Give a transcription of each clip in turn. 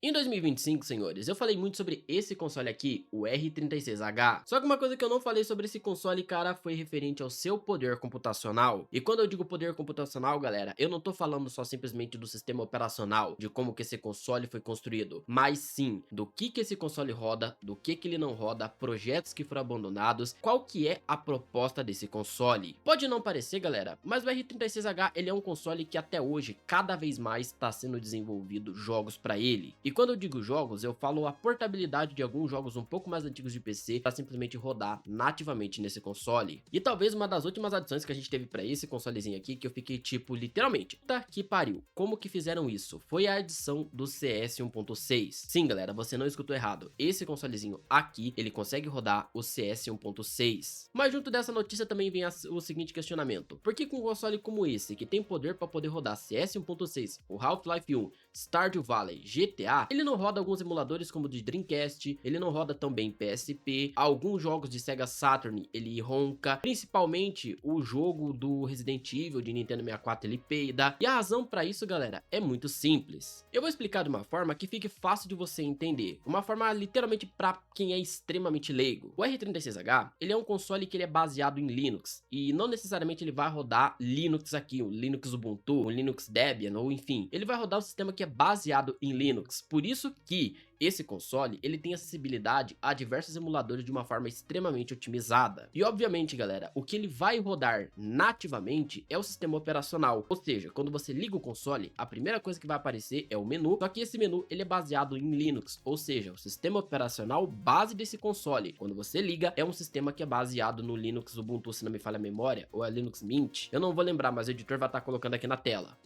Em 2025, senhores, eu falei muito sobre esse console aqui, o R36H. Só que uma coisa que eu não falei sobre esse console, cara, foi referente ao seu poder computacional. E quando eu digo poder computacional, galera, eu não tô falando só simplesmente do sistema operacional, de como que esse console foi construído, mas sim do que esse console roda, do que ele não roda, projetos que foram abandonados, qual que é a proposta desse console. Pode não parecer, galera, mas o R36H, ele é um console que até hoje, cada vez mais, está sendo desenvolvido jogos para ele. E quando eu digo jogos, eu falo a portabilidade de alguns jogos um pouco mais antigos de PC para simplesmente rodar nativamente nesse console. E talvez uma das últimas adições que a gente teve para esse consolezinho aqui, que eu fiquei tipo, literalmente, puta que pariu, como que fizeram isso? Foi a adição do CS 1.6. Sim, galera, você não escutou errado. Esse consolezinho aqui, ele consegue rodar o CS 1.6. Mas junto dessa notícia também vem o seguinte questionamento. Por que com um console como esse, que tem poder para poder rodar CS 1.6, o Half-Life 1, Stardew Valley, GTA, ele não roda alguns emuladores como o de Dreamcast, ele não roda também PSP, alguns jogos de Sega Saturn ele ronca, principalmente o jogo do Resident Evil de Nintendo 64 ele peida, e a razão para isso, galera, é muito simples. Eu vou explicar de uma forma que fique fácil de você entender, uma forma literalmente para quem é extremamente leigo. O R36H, ele é um console que ele é baseado em Linux, e não necessariamente ele vai rodar Linux aqui, o Linux Ubuntu, o Linux Debian, ou enfim, ele vai rodar o sistema que é baseado em Linux. Por isso que esse console, ele tem acessibilidade a diversos emuladores de uma forma extremamente otimizada. E obviamente, galera, o que ele vai rodar nativamente é o sistema operacional. Ou seja, quando você liga o console, a primeira coisa que vai aparecer é o menu, só que esse menu ele é baseado em Linux, ou seja, o sistema operacional base desse console. Quando você liga, é um sistema que é baseado no Linux Ubuntu, se não me falha a memória, ou é Linux Mint. Eu não vou lembrar, mas o editor vai estar colocando aqui na tela.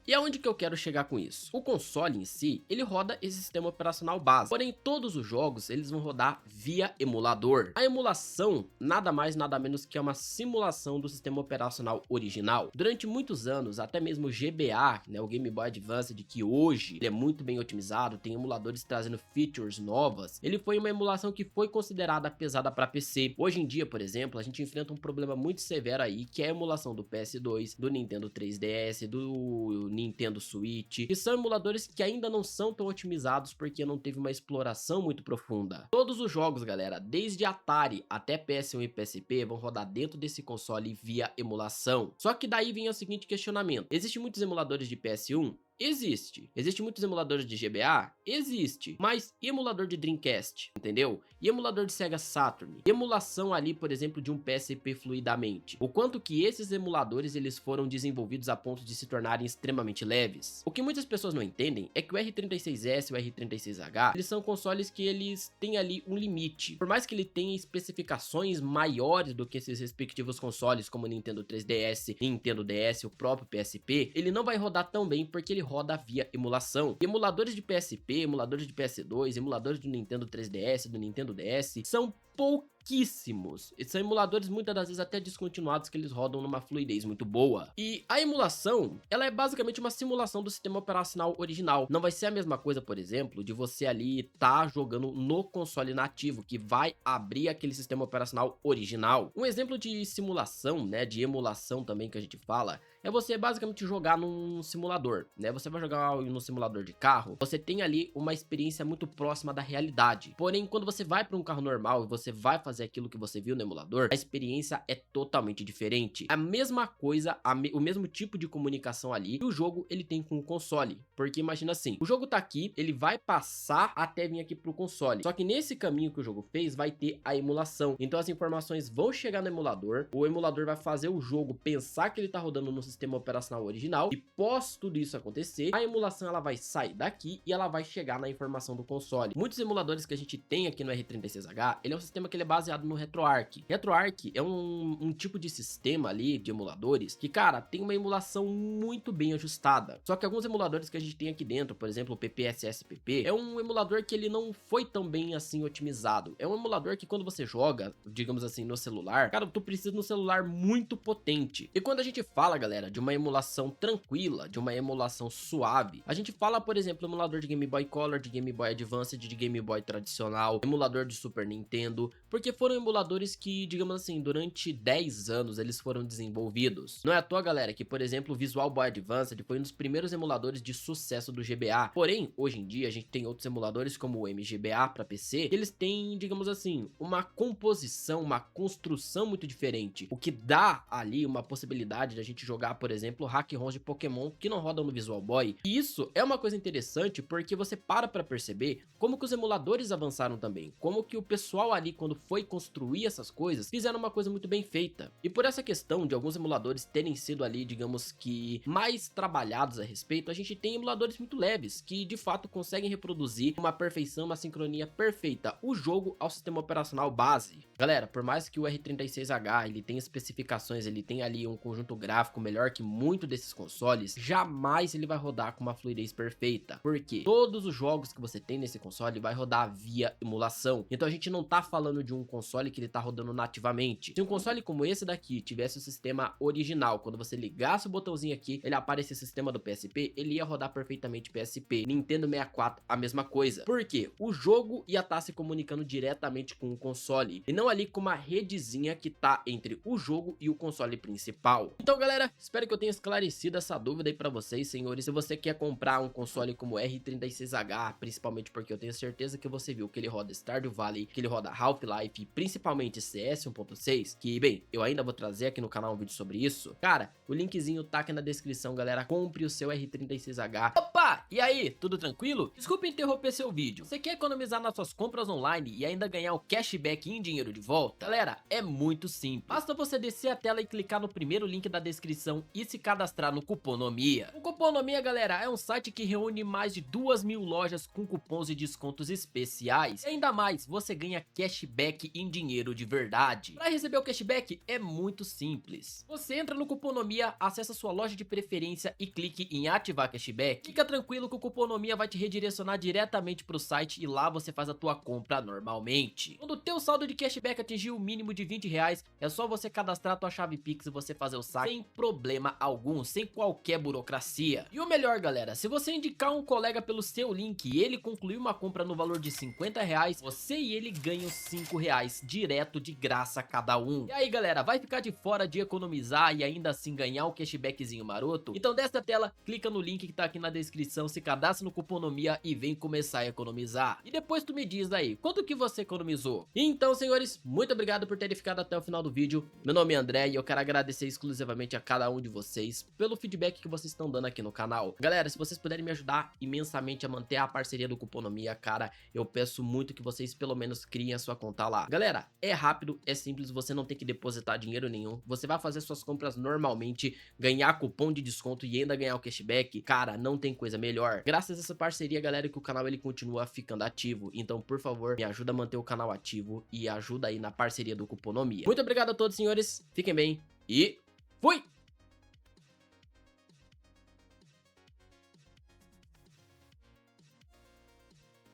E aonde que eu quero chegar com isso? O console em si, ele roda esse sistema operacional base, porém todos os jogos eles vão rodar via emulador. A emulação nada mais nada menos que uma simulação do sistema operacional original. Durante muitos anos, até mesmo o GBA, né, o Game Boy Advance, que hoje ele é muito bem otimizado, tem emuladores trazendo features novas, ele foi uma emulação que foi considerada pesada para PC. Hoje em dia, por exemplo, a gente enfrenta um problema muito severo aí, que é a emulação do PS2, do Nintendo 3DS, do Nintendo Switch, que são emuladores que ainda não são tão otimizados porque não teve uma exploração muito profunda. Todos os jogos, galera, desde Atari até PS1 e PSP, vão rodar dentro desse console via emulação. Só que daí vem o seguinte questionamento: existem muitos emuladores de PS1? Existe. Existe muitos emuladores de GBA? Existe. Mas e emulador de Dreamcast? Entendeu? E emulador de Sega Saturn? E emulação ali, por exemplo, de um PSP fluidamente? O quanto que esses emuladores eles foram desenvolvidos a ponto de se tornarem extremamente leves? O que muitas pessoas não entendem é que o R36S e o R36H, eles são consoles que eles têm ali um limite. Por mais que ele tenha especificações maiores do que esses respectivos consoles, como o Nintendo 3DS, Nintendo DS, o próprio PSP, ele não vai rodar tão bem porque ele roda via emulação. E emuladores de PSP, emuladores de PS2, emuladores do Nintendo 3DS, do Nintendo DS, são pouquíssimos. E são emuladores muitas das vezes até descontinuados que eles rodam numa fluidez muito boa. E a emulação, ela é basicamente uma simulação do sistema operacional original. Não vai ser a mesma coisa, por exemplo, de você ali tá jogando no console nativo, que vai abrir aquele sistema operacional original. Um exemplo de simulação, né, de emulação também que a gente fala, é você basicamente jogar num simulador, né? Você vai jogar no simulador de carro, você tem ali uma experiência muito próxima da realidade. Porém, quando você vai para um carro normal e você vai fazer aquilo que você viu no emulador, a experiência é totalmente diferente. A mesma coisa, o mesmo tipo de comunicação ali que o jogo ele tem com o console. Porque imagina assim, o jogo tá aqui, ele vai passar até vir aqui pro console. Só que nesse caminho que o jogo fez, vai ter a emulação. Então as informações vão chegar no emulador, o emulador vai fazer o jogo pensar que ele tá rodando no sistema operacional original, e pós tudo isso acontecer, a emulação ela vai sair daqui e ela vai chegar na informação do console. Muitos emuladores que a gente tem aqui no R36H, ele é um sistema que ele é baseado no RetroArch. RetroArch é um tipo de sistema ali de emuladores que, cara, tem uma emulação muito bem ajustada. Só que alguns emuladores que a gente tem aqui dentro, por exemplo, o PPSSPP, é um emulador que ele não foi tão bem assim otimizado. É um emulador que quando você joga, digamos assim, no celular, cara, tu precisa de um celular muito potente. E quando a gente fala, galera, de uma emulação tranquila, de uma emulação suave, a gente fala, por exemplo, emulador de Game Boy Color, de Game Boy Advance, de Game Boy tradicional, emulador de Super Nintendo, porque foram emuladores que, digamos assim, durante 10 anos eles foram desenvolvidos. Não é à toa, galera, que por exemplo o Visual Boy Advance foi um dos primeiros emuladores de sucesso do GBA. Porém, hoje em dia a gente tem outros emuladores como o MGBA para PC, que eles têm, digamos assim, uma composição, uma construção muito diferente, o que dá ali uma possibilidade de a gente jogar, por exemplo, hack-ROMs de Pokémon que não rodam no Visual Boy. E isso é uma coisa interessante porque você para perceber como que os emuladores avançaram também, como que o pessoal ali quando foi construir essas coisas, fizeram uma coisa muito bem feita. E por essa questão de alguns emuladores terem sido ali, digamos que, mais trabalhados a respeito, a gente tem emuladores muito leves, que de fato conseguem reproduzir uma perfeição, uma sincronia perfeita, o jogo ao sistema operacional base. Galera, por mais que o R36H, ele tenha especificações, ele tem ali um conjunto gráfico melhor que muito desses consoles, jamais ele vai rodar com uma fluidez perfeita, porque todos os jogos que você tem nesse console vai rodar via emulação. Então a gente não tá falando de um console que ele tá rodando nativamente. Se um console como esse daqui tivesse o sistema original, quando você ligasse o botãozinho aqui, ele aparece o sistema do PSP, ele ia rodar perfeitamente PSP. Nintendo 64, a mesma coisa. Por quê? O jogo ia estar se comunicando diretamente com o console, e não ali com uma redezinha que tá entre o jogo e o console principal. Então galera, espero que eu tenha esclarecido essa dúvida aí pra vocês, senhores. Se você quer comprar um console como o R36H, principalmente porque eu tenho certeza que você viu que ele roda Stardew Valley, que ele roda Half-Life, principalmente CS 1.6, que bem, eu ainda vou trazer aqui no canal um vídeo sobre isso. Cara, o linkzinho tá aqui na descrição, galera. Compre o seu R36H. Opa! E aí, tudo tranquilo? Desculpe interromper seu vídeo. Você quer economizar nas suas compras online e ainda ganhar o cashback em dinheiro de volta? Galera, é muito simples. Basta você descer a tela e clicar no primeiro link da descrição e se cadastrar no Cuponomia. O Cuponomia, galera, é um site que reúne mais de 2.000 lojas com cupons e descontos especiais. E ainda mais, você ganha cashback em dinheiro de verdade. Para receber o cashback é muito simples. Você entra no Cuponomia, acessa sua loja de preferência e clique em ativar cashback. Fica tranquilo que o Cuponomia vai te redirecionar diretamente para o site e lá você faz a tua compra normalmente. Quando o teu saldo de cashback atingir o mínimo de R$20, é só você cadastrar a tua chave Pix e você fazer o saque sem problema algum, sem qualquer burocracia. E o melhor, galera, se você indicar um colega pelo seu link e ele concluir uma compra no valor de R$50, você e ele ganham R$5 direto de graça cada um. E aí, galera, vai ficar de fora de economizar e ainda assim ganhar um cashbackzinho maroto? Então desce a tela, clica no link que tá aqui na descrição, se cadastra no Cuponomia e vem começar a economizar. E depois tu me diz aí, quanto que você economizou? Então, senhores, muito obrigado por terem ficado até o final do vídeo. Meu nome é André e eu quero agradecer exclusivamente a cada um de vocês pelo feedback que vocês estão dando aqui no canal. Galera, se vocês puderem me ajudar imensamente a manter a parceria do Cuponomia, cara, eu peço muito que vocês pelo menos criem a sua conta lá. Galera, é rápido, é simples, você não tem que depositar dinheiro nenhum, você vai fazer suas compras normalmente, ganhar cupom de desconto e ainda ganhar o cashback. Cara, não tem coisa melhor. Graças a essa parceria, galera, que o canal ele continua ficando ativo. Então, por favor, me ajuda a manter o canal ativo e ajuda aí na parceria do Cuponomia. Muito obrigado a todos, senhores, fiquem bem e fui!